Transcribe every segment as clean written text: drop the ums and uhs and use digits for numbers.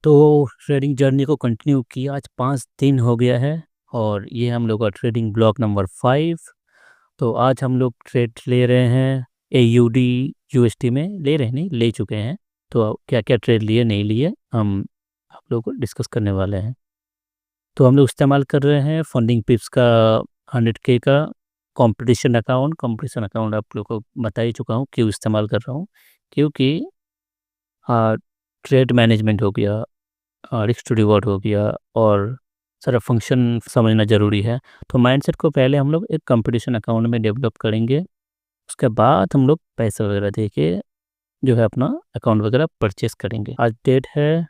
तो trading journey को continue किया। आज 5 दिन हो गया है और ये हम लोग का ट्रेडिंग ब्लॉक नंबर 5। तो आज हम लोग ट्रेड ले रहे हैं AUD USD में। ले रहे हैं नहीं, ले चुके हैं। तो क्या क्या ट्रेड लिए नहीं लिए हम आप लोग को डिस्कस करने वाले हैं। तो हम लोग इस्तेमाल कर रहे हैं फंडिंग पिप्स का 100K का कंपटीशन अकाउंट आप लोग को बता ही चुका हूँ क्यों इस्तेमाल कर रहा हूँ। क्योंकि ट्रेड मैनेजमेंट हो गया, रिस्क टू रिवॉर्ड हो गया और सारा फंक्शन समझना ज़रूरी है। तो माइंडसेट को पहले हम लोग एक कंपटीशन अकाउंट में डेवलप करेंगे। उसके बाद हम लोग पैसा वगैरह दे के जो है अपना अकाउंट वगैरह परचेस करेंगे। आज डेट है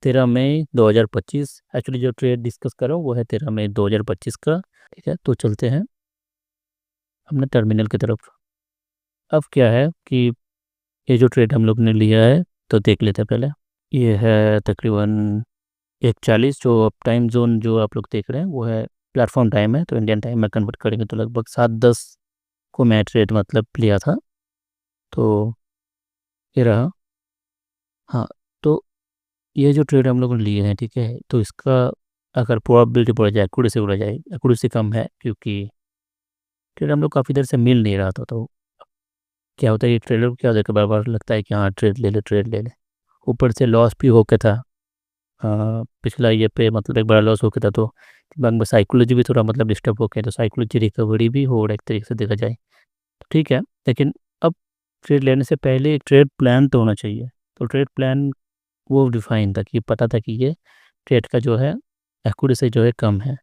13 मई 2025। एक्चुअली जो ट्रेड डिस्कस कर रहा हूँ वो है 13 मई 2025 का। ठीक है, तो चलते हैं अपने टर्मिनल की तरफ। अब क्या है कि ये जो ट्रेड हम लोग ने लिया है तो देख लेते हैं पहले। ये है तकरीबन 1:40। जो अब टाइम जोन जो आप लोग देख रहे हैं वो है प्लेटफॉर्म टाइम है, तो इंडियन टाइम में कन्वर्ट करेंगे तो लगभग 7:10 को मैं ट्रेड मतलब लिया था। तो ये रहा। हाँ, तो ये जो ट्रेड हम लोग ने लिए हैं, ठीक है, तो इसका अगर प्रोबेबिलिटी बढ़ जाए, एक्यूरेसी बढ़ जाए, एक्यूरेसी कम है क्योंकि ट्रेड हम लोग काफ़ी देर से मिल नहीं रहा था। तो क्या होता है, ये ट्रेडर को क्या होता है कि बार बार लगता है कि हाँ ट्रेड ले ले ट्रेड ले ले। ऊपर से लॉस भी होके था। पिछला ये पे मतलब एक बड़ा लॉस हो गया था, तो दिमाग में साइकोलॉजी भी थोड़ा मतलब डिस्टर्ब हो गया, तो साइकोलॉजी रिकवरी भी हो रहा है एक तरीके से देखा जाए तो ठीक है। लेकिन अब ट्रेड लेने से पहले एक ट्रेड प्लान तो होना चाहिए। तो ट्रेड प्लान वो डिफाइन था कि पता था कि ये ट्रेड का जो है एक्यूरेसी जो है कम है,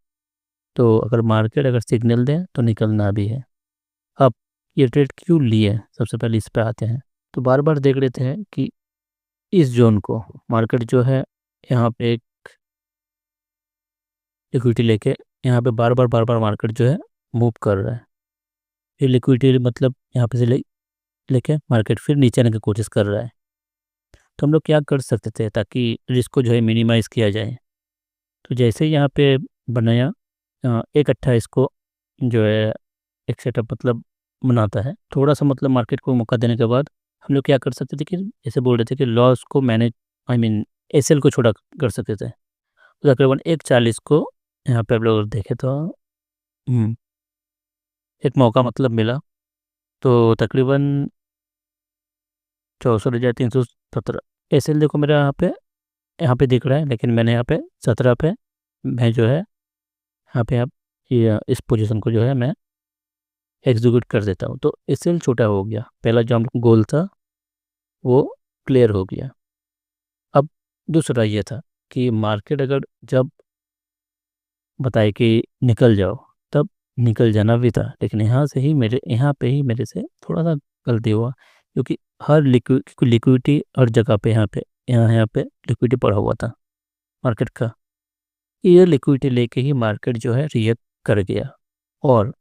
तो अगर मार्केट अगर सिग्नल दें तो निकलना भी है। अब ये ट्रेड क्यों लिए, सबसे पहले इस पे आते हैं। तो बार बार देख लेते हैं कि इस जोन को मार्केट जो है यहाँ पे लिक्विडिटी लेके यहाँ पे बार बार मार्केट जो है मूव कर रहा है। फिर लिक्विडिटी मतलब यहाँ पे से लेके मार्केट फिर नीचे आने की कोशिश कर रहा है। तो हम लोग क्या कर सकते थे ताकि रिस्क को जो है मिनिमाइज़ किया जाए। तो जैसे ही यहाँ पे बनाया 1:28 को जो है एक सेटअप मतलब बनाता है, थोड़ा सा मतलब मार्केट को मौका देने के बाद हम लोग क्या कर सकते थे कि जैसे बोल रहे थे कि लॉस को मैनेज, आई मीन एसएल को छोड़ा कर सकते थे। तो तकरीबन 1:40 को यहाँ पे आप लोग देखे तो एक मौका मतलब मिला। तो तकरीबन 64,317 एसएल देखो मेरा यहाँ पे दिख रहा है, लेकिन मैंने यहाँ पे 17 पे मैं जो है यहाँ पे आप ये इस पोजीशन को जो है मैं एग्जीक्यूट कर देता हूँ। तो एसएल छोटा हो गया, पहला जो हम गोल था वो क्लियर हो गया। अब दूसरा ये था कि मार्केट अगर जब बताए कि निकल जाओ तब निकल जाना भी था, लेकिन यहाँ पे ही मेरे से थोड़ा सा गलती हुआ। क्योंकि हर लिक्विडिटी हर जगह पे यहाँ पे लिक्विडिटी पड़ा हुआ था मार्केट का। ये लिक्विडिटी लेके ही मार्केट जो है रिएक्ट कर गया। और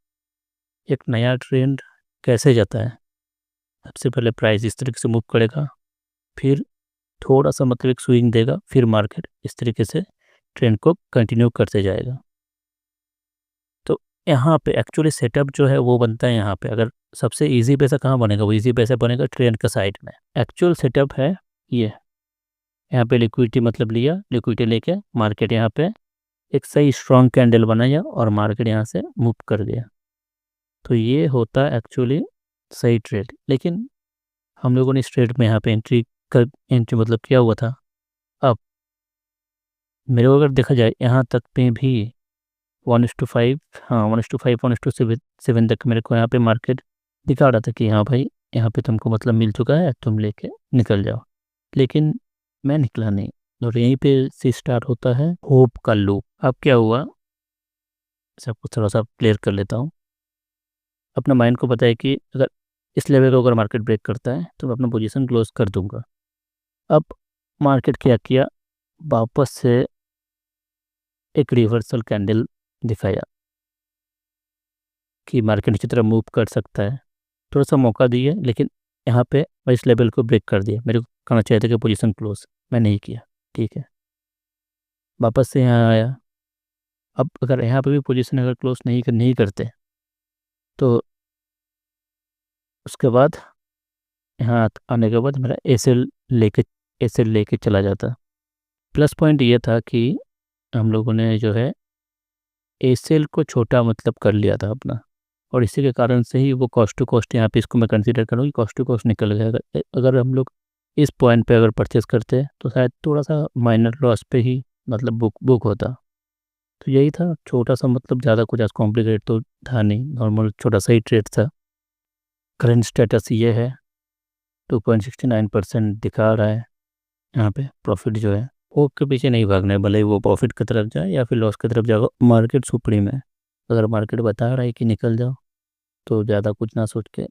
एक नया ट्रेंड कैसे जाता है, सबसे पहले प्राइस इस तरीके से मूव करेगा, फिर थोड़ा सा मतलब एक स्विंग देगा, फिर मार्केट इस तरीके से ट्रेंड को कंटिन्यू करते जाएगा। तो यहाँ पे एक्चुअली सेटअप जो है वो बनता है यहाँ पे। अगर सबसे इजी पैसा कहाँ बनेगा, वो इजी पैसा बनेगा ट्रेंड का साइड में। एक्चुअल सेटअप है ये। यहाँ पे लिक्विडिटी मतलब लिया, लिक्विडिटी लेके मार्केट यहाँ पे एक सही स्ट्रॉन्ग कैंडल बनाया और मार्केट यहाँ से मूव कर गया। तो ये होता है एक्चुअली सही ट्रेड। लेकिन हम लोगों ने इस ट्रेड में यहाँ पे एंट्री मतलब किया हुआ था। अब मेरे को अगर देखा जाए यहाँ तक में भी 1:5, हाँ 1:5 1:7 तक मेरे को यहाँ पे मार्केट दिखा रहा था कि हाँ भाई यहाँ पे तुमको मतलब मिल चुका है, तुम लेके निकल जाओ। लेकिन मैं निकला नहीं। और यहीं पे से स्टार्ट होता है होप का लूप। अब क्या हुआ, सबको थोड़ा सा क्लियर कर लेता हूँ। अपना माइंड को पता है कि अगर इस लेवल को अगर मार्केट ब्रेक करता है तो मैं अपना पोजीशन क्लोज कर दूंगा। अब मार्केट क्या किया, वापस से एक रिवर्सल कैंडल दिखाया कि मार्केट नीचे तरफ मूव कर सकता है। थोड़ा सा मौका दिया, लेकिन यहाँ पे मैं इस लेवल को ब्रेक कर दिया। मेरे को करना चाहिए था कि पोजीशन क्लोज, मैं नहीं किया। ठीक है, वापस से यहाँ आया। अब अगर यहाँ पे भी पोजीशन अगर क्लोज नहीं करते तो उसके बाद यहाँ आने के बाद मेरा एसएल लेके चला जाता। प्लस पॉइंट ये था कि हम लोगों ने जो है एसेल को छोटा मतलब कर लिया था अपना, और इसी के कारण से ही वो कॉस्ट टू कॉस्ट यहाँ पे इसको मैं कंसीडर करूँ कि कॉस्ट टू कॉस्ट निकल गया। अगर हम लोग इस पॉइंट पे अगर परचेस करते तो शायद थोड़ा सा माइनर लॉस पे ही मतलब बुक होता। तो यही था छोटा सा, मतलब ज़्यादा कुछ आज कॉम्प्लिकेट तो था नहीं, नॉर्मल छोटा सा ही ट्रेड था। करंट स्टेटस ये है, 2.69% दिखा रहा है यहाँ पे। प्रॉफिट जो है होप के पीछे नहीं भागना है, भले ही वो प्रॉफिट की तरफ जाए या फिर लॉस की तरफ जाए, मार्केट सुप्रीम है। अगर मार्केट बता रहा है कि निकल जाओ तो ज़्यादा कुछ ना सोच के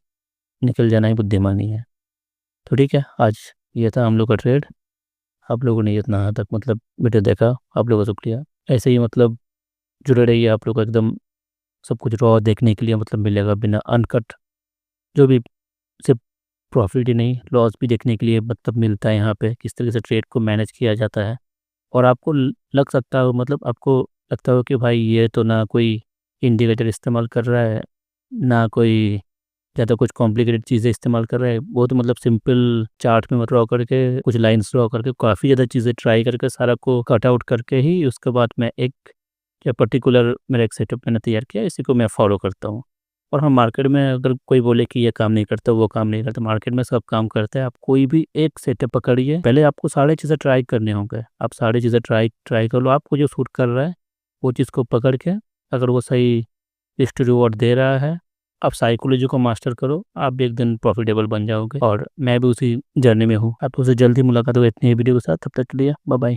निकल जाना ही बुद्धिमानी है। तो ठीक है, आज ये था हम लोग का ट्रेड। आप लोगों ने इतना हद तक मतलब वीडियो देखा, आप लोगों का शुक्रिया। ऐसे ही मतलब जुड़े रहिए, आप लोग को एकदम सब कुछ रॉ देखने के लिए मतलब मिलेगा, बिना अनकट, जो भी सिर्फ प्रॉफिट ही नहीं लॉस भी देखने के लिए मतलब मिलता है यहाँ पे, किस तरीके से ट्रेड को मैनेज किया जाता है। और आपको लग सकता हो, मतलब आपको लगता हो कि भाई ये तो ना कोई इंडिकेटर इस्तेमाल कर रहा है, ना कोई ज़्यादा कुछ कॉम्प्लिकेटेड चीज़ें इस्तेमाल कर रहा है, बहुत मतलब सिंपल चार्ट में ड्रॉ करके कुछ लाइंस ड्रॉ करके काफ़ी ज़्यादा चीज़ें ट्राई करके सारा को कट आउट करके ही उसके बाद मैं एक या पर्टिकुलर मेरा एक सेटअप मैंने तैयार किया, इसी को मैं फॉलो करता हूँ। और हाँ, मार्केट में अगर कोई बोले कि ये काम नहीं करता, वो काम नहीं करता, मार्केट में सब काम करता है। आप कोई भी एक सेटअप पकड़िए, पहले आपको सारी चीज़ें ट्राई करने होंगे। आप सारी चीज़ें ट्राई कर लो, आपको जो सूट कर रहा है वो चीज़ को पकड़ के, अगर वो सही रिस्क रिवॉर्ड दे रहा है, आप साइकोलॉजी को मास्टर करो, आप भी एक दिन प्रॉफिटेबल बन जाओगे। और मैं भी उसी जर्नी में हूँ। आप तुझसे जल्दी मुलाकात होगी इतनी वीडियो के साथ, तब तक के लिए बाय बाय।